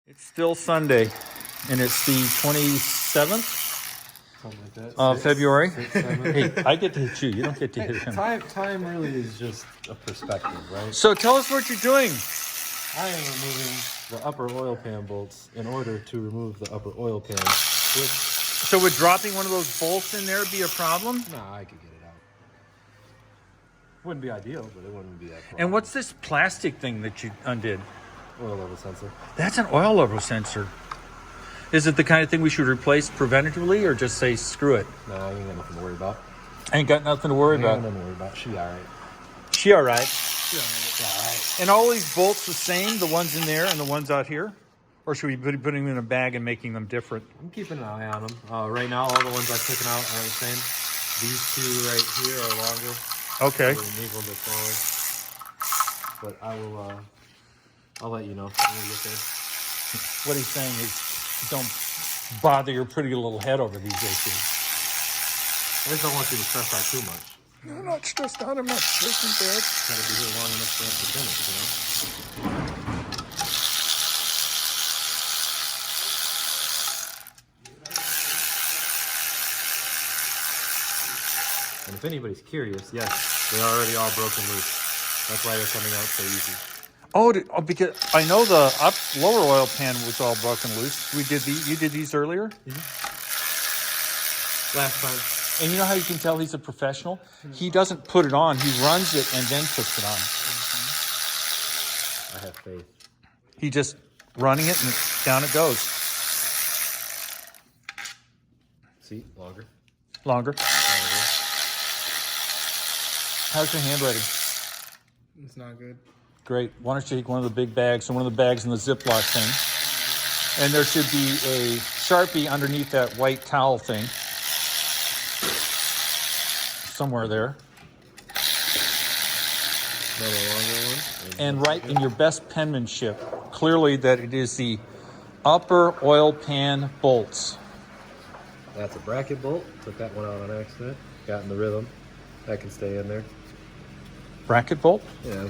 It's still Sunday, and it's the 27th of February. Hey, I get to hit you. You don't get to hit him. Time really is just a perspective, right? So tell us what you're doing. I am removing the upper oil pan bolts in order to remove the upper oil pan. So would dropping one of those bolts in there be a problem? Nah, I could get it out. Wouldn't be ideal, but it wouldn't be that problem. And what's this plastic thing that you undid? Oil level sensor. That's an oil level sensor. Is it the kind of thing we should replace preventatively, or just say screw it? No, I ain't got nothing to worry about. Ain't got nothing to worry about. Nothing to worry about. She all right. She all right. She all right. And all these bolts the same, the ones in there and the ones out here? Or should we be putting them in a bag and making them different? I'm keeping an eye on them. Right now, all the ones I've taken out are the same. These two right here are longer. Okay. These ones are smaller. But I will, I'll let you know when we get there. What he's saying is, don't bother your pretty little head over these issues. I just don't want you to stress out too much. No, I'm not stressed out. I'm not stressing, Dad. Gotta be here long enough for us to finish, you know? And if anybody's curious, yes, they're already all broken loose. That's why they're coming out so easy. Oh, because I know the lower oil pan was all broken loose. We did you did these earlier? Last time. And you know how you can tell he's a professional? He doesn't put it on. He runs it and then puts it on. I have faith. He just running it and down it goes. See, longer. Longer. How's your handwriting? It's not good. Great. Why don't you take one of the big bags, and one of the bags in the Ziploc thing. And there should be a Sharpie underneath that white towel thing. Somewhere there. Another longer one. And write in your best penmanship clearly that it is the upper oil pan bolts. That's a bracket bolt. Took that one out on accident. Got in the rhythm. That can stay in there. Bracket bolt? Yeah.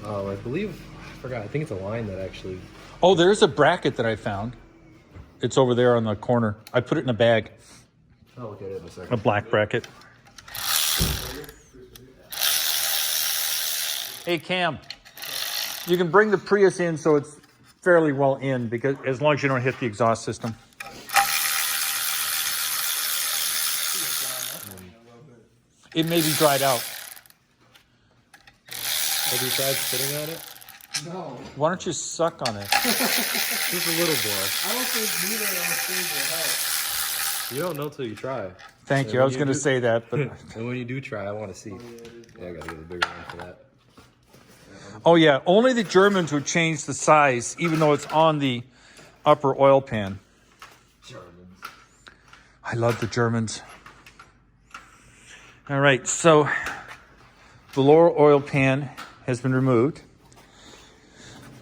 I believe, I forgot. I think it's a line that actually. Oh, there's a bracket that I found. It's over there on the corner. I put it in a bag. I'll look at it in a second. A black bracket. Hey, Cam, you can bring the Prius in so it's fairly well in, because as long as you don't hit the exhaust system. It may be dried out. Have you tried spitting on it? No. Why don't you suck on it? Just a little more. I don't think neither of those things will help. You don't know till you try. Thank you. I was going to say that, but And when you do try, I want to see. Yeah, I gotta get a bigger one for that. oh yeah, only the Germans would change the size, even though it's on the upper oil pan. Germans. I love the Germans. All right, so the lower oil pan has been removed.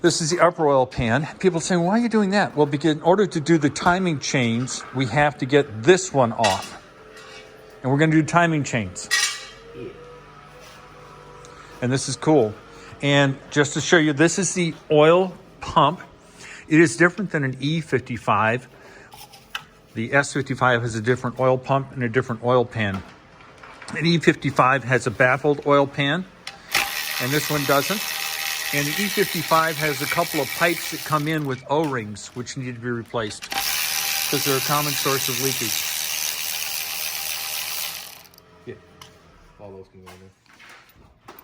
This is the upper oil pan. People say, why are you doing that? Well, because in order to do the timing chains, we have to get this one off. And we're going to do timing chains. And this is cool. And just to show you, this is the oil pump. It is different than an E55. The S55 has a different oil pump and a different oil pan. An E55 has a baffled oil pan, and this one doesn't. And the E55 has a couple of pipes that come in with O-rings, which need to be replaced because they're a common source of leakage. Yeah. All those can go in there.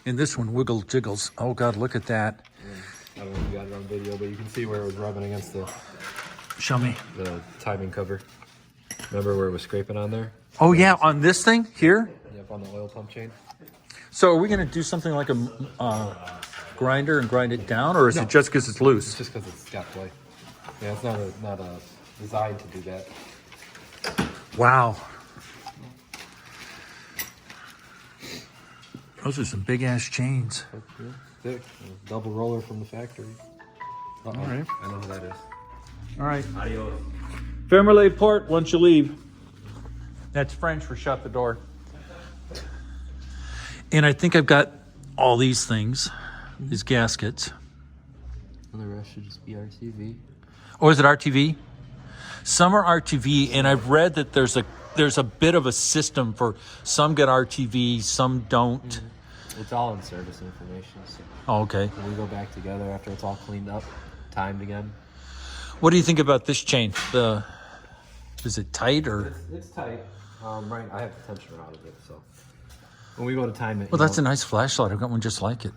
And this one wiggle jiggles. Oh God, look at that. I don't know if you got it on video, but you can see where it was rubbing against Show me. the timing cover. Remember where it was scraping on there? Oh yeah, on this thing here? Yep, on the oil pump chain. So are we going to do something like a grinder and grind it down, or is it just because it's It's loose? just because it's got play. Yeah, it's not designed to do that. Wow. Those are some big ass chains. Yeah, thick. Double roller from the factory. All right. I know who that is. All right. Adios. Ferme port once you leave. That's French for shut the door. And I think I've got all these things, these gaskets. And the rest should just be RTV. Or is it RTV? Some are RTV, and I've read that there's a bit of a system for some get RTV, some don't. It's all in service information. So Oh, okay. when we go back together after it's all cleaned up, timed again. What do you think about this chain? Is it tight or? It's tight. Right, I have the tensioner out of it, so when we go to time it. Well, that's a nice flashlight. I've got one just like it.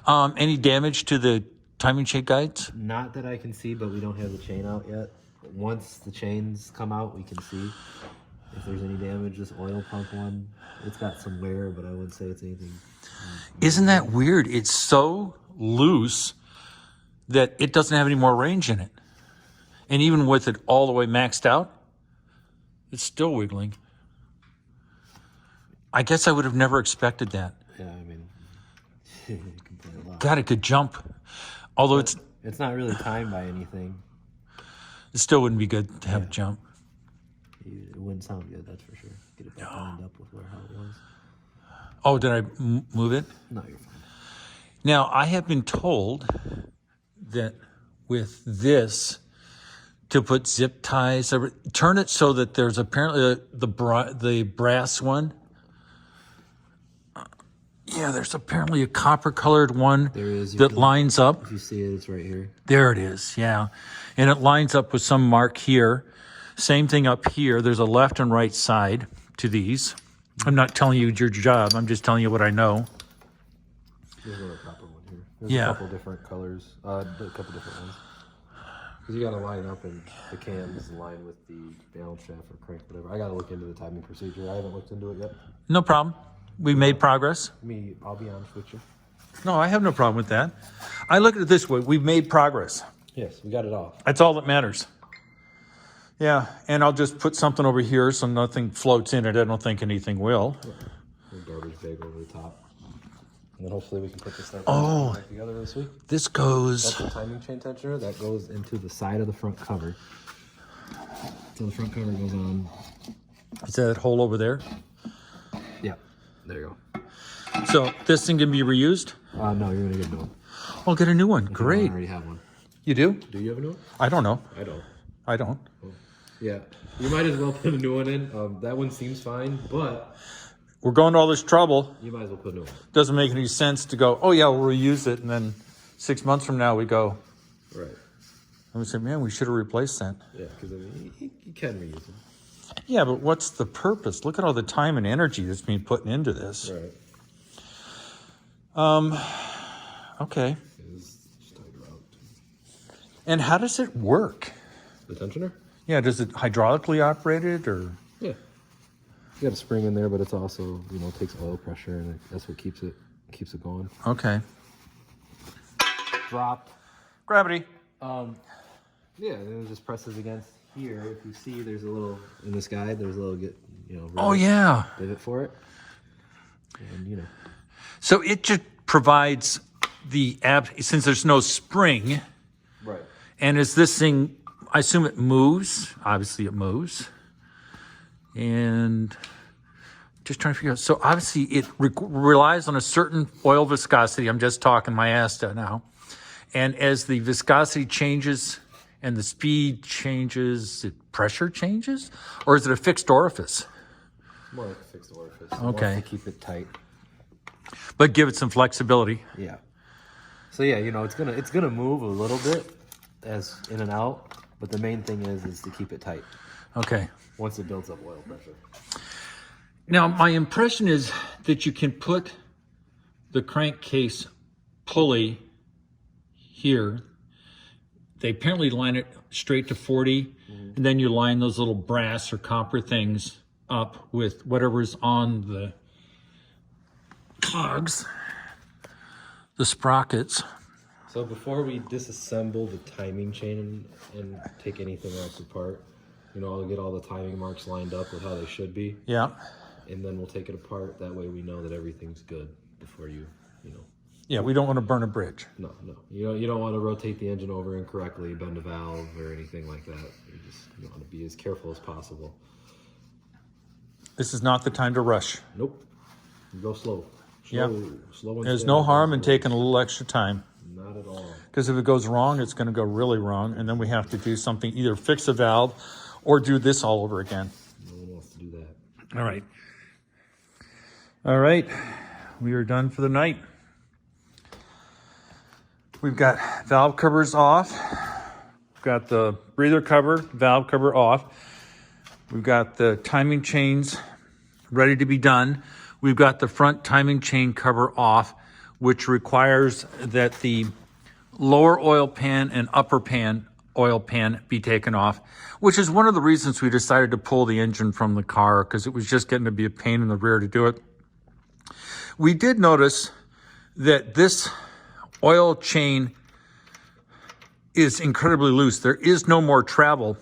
Yeah. Any damage to the timing chain guides? Not that I can see, but we don't have the chain out yet. Once the chains come out, we can see if there's any damage. This oil pump one, it's got some wear, but I wouldn't say it's anything. Isn't that weird? It's so loose that it doesn't have any more range in it. And even with it all the way maxed out, it's still wiggling. I guess I would have never expected that. Yeah, I mean, it can play a lot. God, it could jump. Although it's not really timed by anything. it still wouldn't be good to have it jump. It wouldn't sound good, that's for sure. Get it back lined up with how it was. Oh, did I move it? No, you're fine. Now, I have been told that with this, to put zip ties, turn it so that there's apparently the brass one. Yeah, there's apparently a copper-colored one that lines up. If you see it, it's right here. There it is, yeah. And it lines up with some mark here. Same thing up here. There's a left and right side to these. I'm not telling you your job. I'm just telling you what I know. There's another copper one here. There's Yeah. a couple different colors. A couple different ones. Because you got to line up and the cams line with the balance shaft or crank, whatever. I got to look into the timing procedure. I haven't looked into it yet. No problem. We made progress. I'll be honest with you. No, I have no problem with that. I look at it this way. We've made progress. Yes, we got it all. That's all that matters. Yeah, and I'll just put something over here so nothing floats in it. I don't think anything will. A garbage bag over the top. And then hopefully we can put this thing back together this week. This goes... That's the timing chain tensioner. That goes into the side of the front cover. So the front cover goes on. Is that hole over there? Yeah, there you go. So this thing can be reused? No, you're going to get a new one. I'll get a new one. I Great. already have one. You do? Do you have a new one? I don't know. I don't. I don't. Yeah, you might as well put a new one in. That one seems fine, but We're going to all this trouble. you might as well put a new one. Doesn't make any sense to go, oh yeah, we'll reuse it. And then 6 months from now we go, Right. and we say, man, we should have replaced that. Yeah, because I mean, you can reuse them. Yeah, but what's the purpose? Look at all the time and energy that's being put into this. Right. Okay. It's just tighter out. And how does it work? The tensioner? Yeah, does it hydraulically operated or? Yeah. You got a spring in there, but it's also, takes oil pressure, and that's what keeps it going. Okay. Drop. Gravity. Yeah, and it just presses against here. If you see, there's a little in this guide. There's a little Oh yeah. pivot for it, and So it just provides the since there's no spring, Right. and as this thing, I assume it moves. Obviously, it moves, and just trying to figure out. So obviously, it relies on a certain oil viscosity. I'm just talking my ass to now, and as the viscosity changes and the speed changes, pressure changes, or is it a fixed orifice? More like a fixed orifice. Okay. To keep it tight. But give it some flexibility. Yeah. So yeah, it's gonna move a little bit as in and out, but the main thing is to keep it tight. Okay. Once it builds up oil pressure. Now, my impression is that you can put the crankcase pulley here. They apparently line it straight to 40, and then you line those little brass or copper things up with whatever's on the cogs, the sprockets. So before we disassemble the timing chain and take anything else apart, I'll get all the timing marks lined up with how they should be. Yeah. And then we'll take it apart. That way we know that everything's good before you. Yeah, we don't want to burn a bridge. No. You don't want to rotate the engine over incorrectly, bend a valve, or anything like that. You want to be as careful as possible. This is not the time to rush. Nope. You go slow. Yeah. Slow and There's steady. no harm in taking a little extra time. Not at all. Because because if it goes wrong, it's going to go really wrong. And then we have to do something, either fix a valve or do this all over again. No one wants to do that. All right. All right. We are done for the night. We've got valve covers off. We've got the breather cover, valve cover off. We've got the timing chains ready to be done. We've got the front timing chain cover off, which requires that the lower oil pan and upper pan oil pan be taken off, which is one of the reasons we decided to pull the engine from the car, because it was just getting to be a pain in the rear to do it. We did notice that this oil chain is incredibly loose. There is no more travel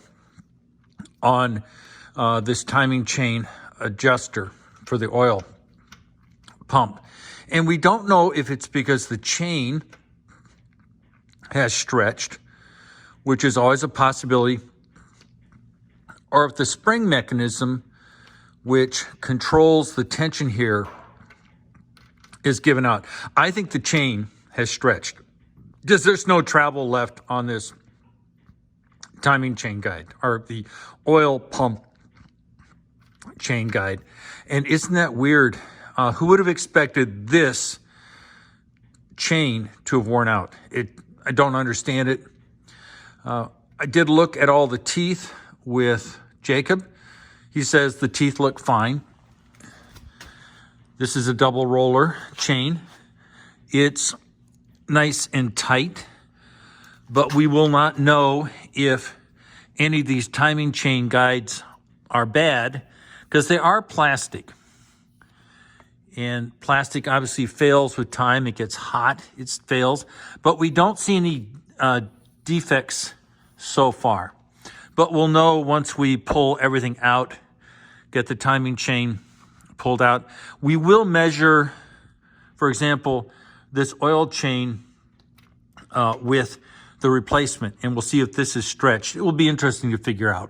on this timing chain adjuster for the oil pump. And we don't know if it's because the chain has stretched, which is always a possibility, or if the spring mechanism, which controls the tension here, is given out. I think the chain has stretched because there's no travel left on this timing chain guide, or the oil pump chain guide. And isn't that weird? Who would have expected this chain to have worn out? I don't understand it. I did look at all the teeth with Jacob. He says the teeth look fine. This is a double roller chain. It's nice and tight, but we will not know if any of these timing chain guides are bad, because they are plastic. And plastic obviously fails with time. It gets hot, it fails. But we don't see any defects so far. But we'll know once we pull everything out, get the timing chain pulled out. We will measure, for example, this oil chain with the replacement, and we'll see if this is stretched. It will be interesting to figure out.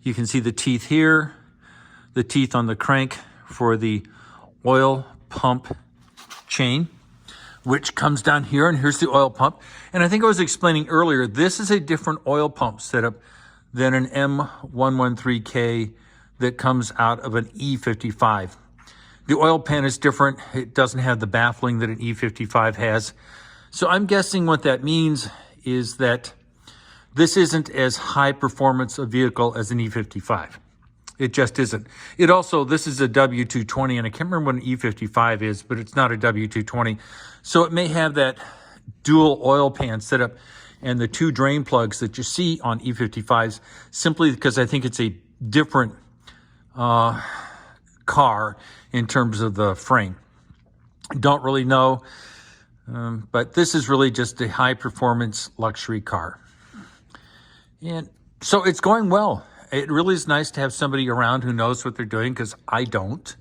You can see the teeth here, the teeth on the crank for the oil pump chain, which comes down here, and here's the oil pump. And I think I was explaining earlier, this is a different oil pump setup than an M113K that comes out of an E55. The oil pan is different. It doesn't have the baffling that an E55 has. So I'm guessing what that means is that this isn't as high performance a vehicle as an E55. It just isn't. It also, this is a W220, and I can't remember what an E55 is, but it's not a W220. So it may have that dual oil pan setup and the two drain plugs that you see on E55s, simply because I think it's a different car in terms of the frame. Don't really know, but this is really just a high performance luxury car. And so it's going well. It really is nice to have somebody around who knows what they're doing, because I don't.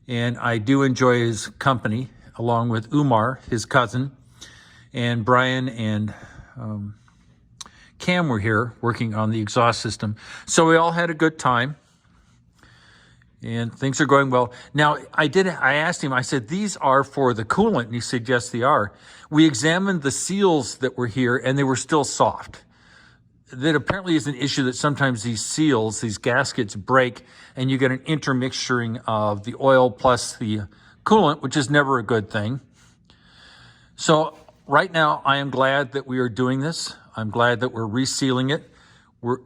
And I do enjoy his company, along with Umar, his cousin, and Brian and Cam were here working on the exhaust system. So we all had a good time, and things are going well. Now, I asked him, I said, these are for the coolant, and he said, yes, they are. We examined the seals that were here, and they were still soft. That apparently is an issue, that sometimes these seals, these gaskets break, and you get an intermixturing of the oil plus the coolant, which is never a good thing. So right now, I am glad that we are doing this. I'm glad that we're resealing it.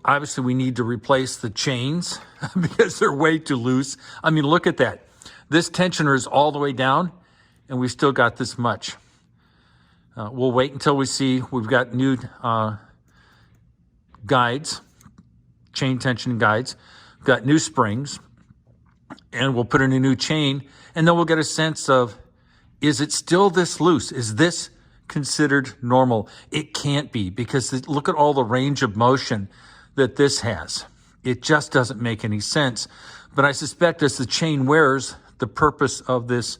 Obviously, we need to replace the chains because they're way too loose. I mean, look at that. This tensioner is all the way down, and we still got this much. We'll wait until we see. We've got new guides, chain tension guides, got new springs, and we'll put in a new chain, and then we'll get a sense of, is it still this loose? Is this considered normal? It can't be, because look at all the range of motion that this has. It just doesn't make any sense. But I suspect as the chain wears, the purpose of this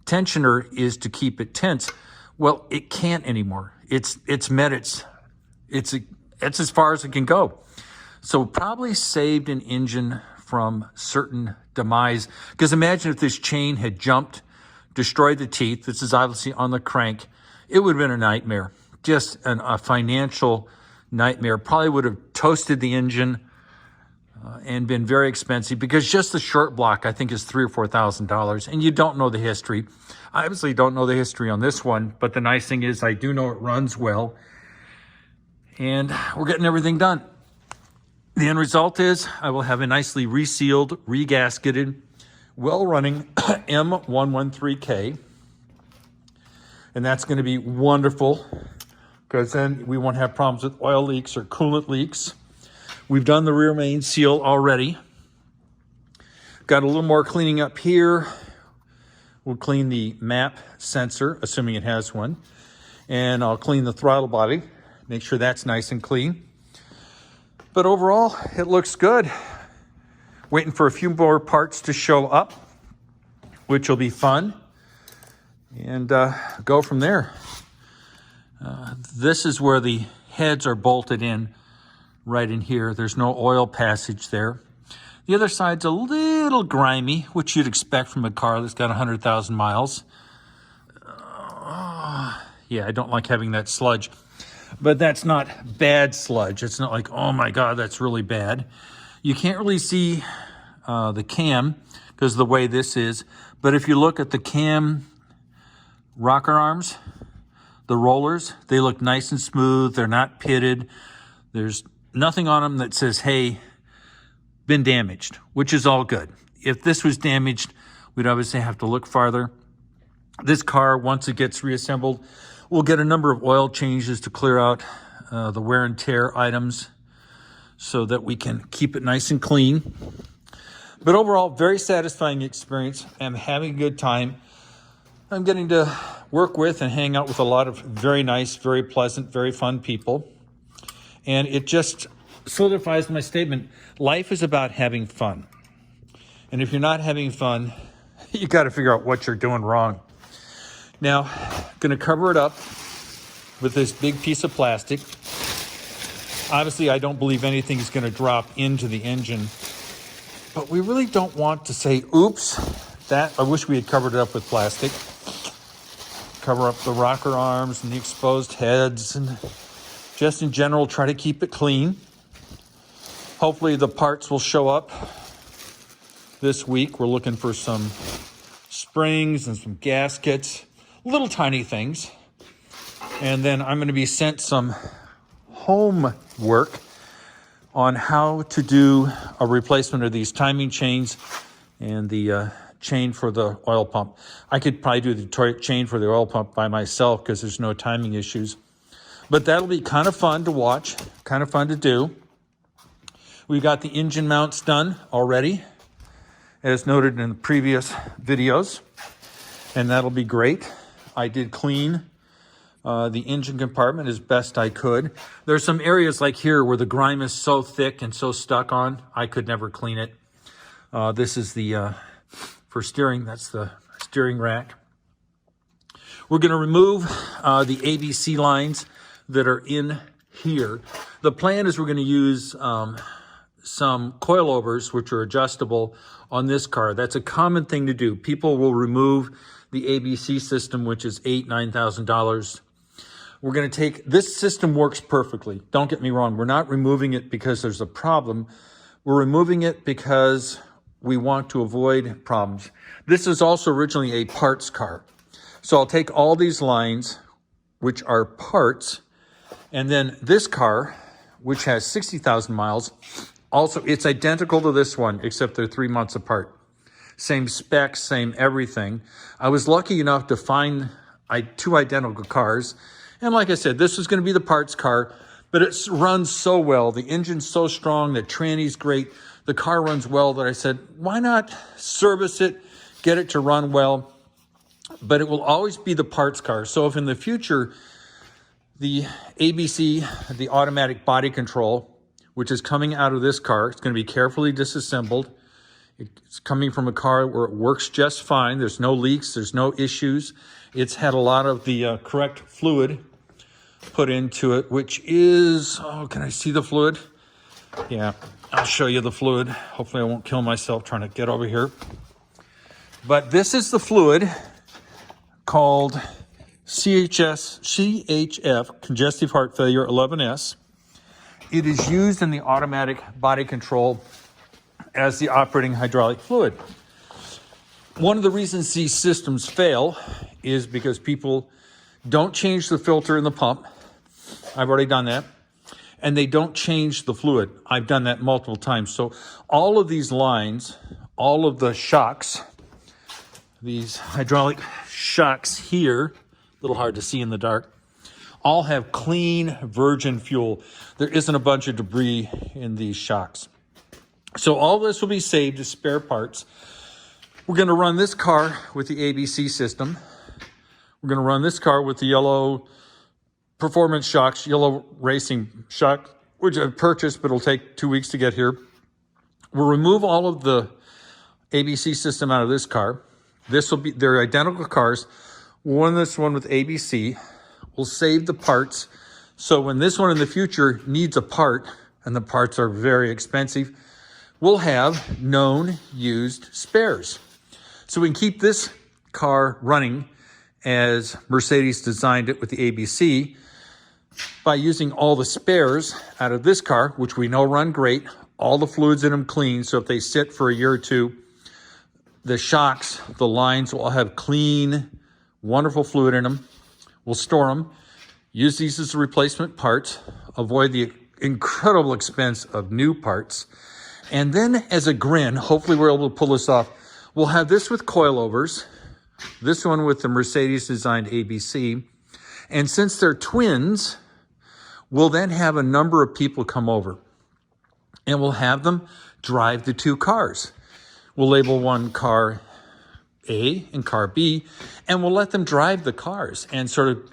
tensioner is to keep it tense. Well, it can't anymore. It's met it's as far as it can go. So probably saved an engine from certain demise. Because imagine if this chain had jumped, destroyed the teeth. This is obviously on the crank. It would have been a nightmare just a financial nightmare. Probably would have toasted the engine and been very expensive, because just the short block I think is $3,000 or $4,000, and you don't know the history. I obviously don't know the history on this one, but the nice thing is I do know it runs well, and we're getting everything done. The end result is I will have a nicely resealed, regasketed, well-running M113K, and that's going to be wonderful, because then we won't have problems with oil leaks or coolant leaks. We've done the rear main seal already. Got a little more cleaning up here. We'll clean the map sensor, assuming it has one. And I'll clean the throttle body, make sure that's nice and clean. But overall, it looks good. Waiting for a few more parts to show up, which will be fun. And go from there. This is where the heads are bolted in. Right in here, there's no oil passage there. The other side's a little grimy, which you'd expect from a car that's got 100,000 miles. Yeah, I don't like having that sludge. But that's not bad sludge. It's not like, oh my God, that's really bad. You can't really see the cam because of the way this is. But if you look at the cam rocker arms, the rollers, they look nice and smooth. They're not pitted. There's nothing on them that says, hey, been damaged, which is all good. If this was damaged, we'd obviously have to look farther. This car, once it gets reassembled, we'll get a number of oil changes to clear out the wear and tear items so that we can keep it nice and clean. But overall, very satisfying experience. I'm having a good time. I'm getting to work with and hang out with a lot of very nice, very pleasant, very fun people. And it just solidifies my statement. Life is about having fun. And if you're not having fun, you got to figure out what you're doing wrong. Now, I'm going to cover it up with this big piece of plastic. Obviously, I don't believe anything is going to drop into the engine. But we really don't want to say, oops, I wish we had covered it up with plastic. Cover up the rocker arms and the exposed heads, and just in general, try to keep it clean. Hopefully the parts will show up this week. We're looking for some springs and some gaskets, little tiny things. And then I'm going to be sent some homework on how to do a replacement of these timing chains and the chain for the oil pump. I could probably do the chain for the oil pump by myself because there's no timing issues. But that'll be kind of fun to watch, kind of fun to do. We've got the engine mounts done already, as noted in the previous videos, and that'll be great. I did clean the engine compartment as best I could. There's some areas like here where the grime is so thick and so stuck on, I could never clean it. This is the, for steering, that's the steering rack. We're going to remove the ABC lines that are in here. The plan is we're going to use some coilovers, which are adjustable on this car. That's a common thing to do. People will remove the ABC system, which is $8,000, $9,000. We're going to take, this system works perfectly. Don't get me wrong. We're not removing it because there's a problem. We're removing it because we want to avoid problems. This is also originally a parts car. So I'll take all these lines, which are parts, and then this car, which has 60,000 miles, also, it's identical to this one, except they're 3 months apart. Same specs, same everything. I was lucky enough to find two identical cars. And like I said, this is going to be the parts car, but it runs so well. The engine's so strong, the tranny's great. The car runs well that I said, why not service it, get it to run well? But it will always be the parts car. So if in the future, the ABC, the automatic body control, which is coming out of this car, it's going to be carefully disassembled. It's coming from a car where it works just fine. There's no leaks. There's no issues. It's had a lot of the correct fluid put into it, which is, oh, can I see the fluid? Yeah, I'll show you the fluid. Hopefully I won't kill myself trying to get over here. But this is the fluid called CHF, congestive heart failure 11S. It is used in the automatic body control as the operating hydraulic fluid. One of the reasons these systems fail is because people don't change the filter in the pump. I've already done that. And they don't change the fluid. I've done that multiple times. So all of these lines, all of the shocks, these hydraulic shocks here, a little hard to see in the dark, all have clean virgin fuel. There isn't a bunch of debris in these shocks. So all this will be saved as spare parts. We're going to run this car with the ABC system. We're going to run this car with the yellow performance shocks, yellow racing shock, which I've purchased, but it'll take 2 weeks to get here. We'll remove all of the ABC system out of this car. They're identical cars. We'll run this one with ABC. We'll save the parts. So when this one in the future needs a part, and the parts are very expensive, we'll have known used spares. So we can keep this car running as Mercedes designed it with the ABC by using all the spares out of this car, which we know run great, all the fluids in them clean. So if they sit for a year or two, the shocks, the lines will have clean, wonderful fluid in them. We'll store them, use these as replacement parts, avoid the incredible expense of new parts. And then as a grin, hopefully we're able to pull this off, we'll have this with coilovers, this one with the Mercedes designed ABC. And since they're twins, we'll then have a number of people come over and we'll have them drive the two cars. We'll label one car A and car B, and we'll let them drive the cars and sort of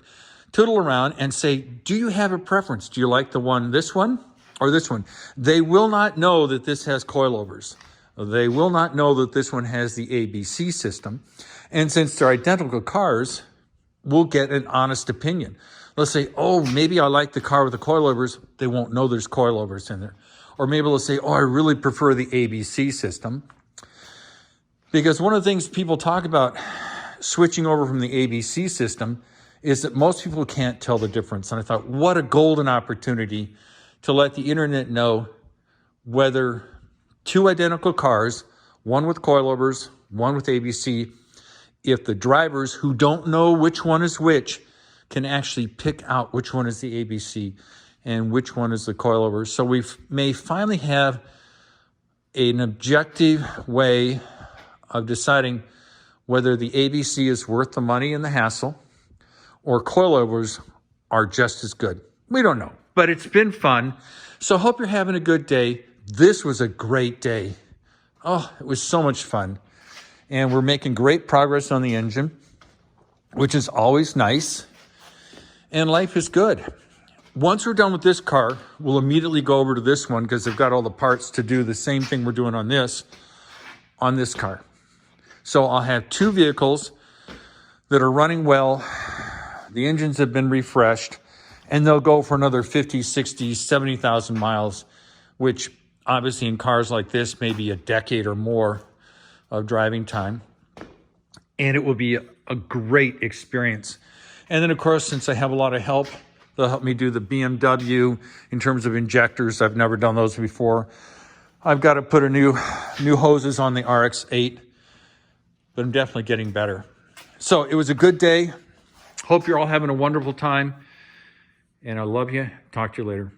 tootle around and say, do you have a preference? Do you like this one or this one? They will not know that this has coilovers. They will not know that this one has the ABC system. And since they're identical cars, we'll get an honest opinion. Let's say, oh, maybe I like the car with the coilovers. They won't know there's coilovers in there. Or maybe they'll say, oh, I really prefer the ABC system. Because one of the things people talk about switching over from the ABC system is that most people can't tell the difference. And I thought, what a golden opportunity to let the internet know whether two identical cars, one with coilovers, one with ABC, if the drivers who don't know which one is which can actually pick out which one is the ABC and which one is the coilovers. So we may finally have an objective way of deciding whether the ABC is worth the money and the hassle or coilovers are just as good. We don't know, but it's been fun. So hope you're having a good day. This was a great day. Oh, it was so much fun. And we're making great progress on the engine, which is always nice. And life is good. Once we're done with this car, we'll immediately go over to this one because they've got all the parts to do the same thing we're doing on this car. So I'll have two vehicles that are running well. The engines have been refreshed and they'll go for another 50, 60, 70,000 miles, which obviously in cars like this, maybe a decade or more of driving time. And it will be a great experience. And then of course, since I have a lot of help, they'll help me do the BMW in terms of injectors. I've never done those before. I've got to put new hoses on the RX-8, but I'm definitely getting better. So it was a good day. Hope you're all having a wonderful time. And I love you. Talk to you later.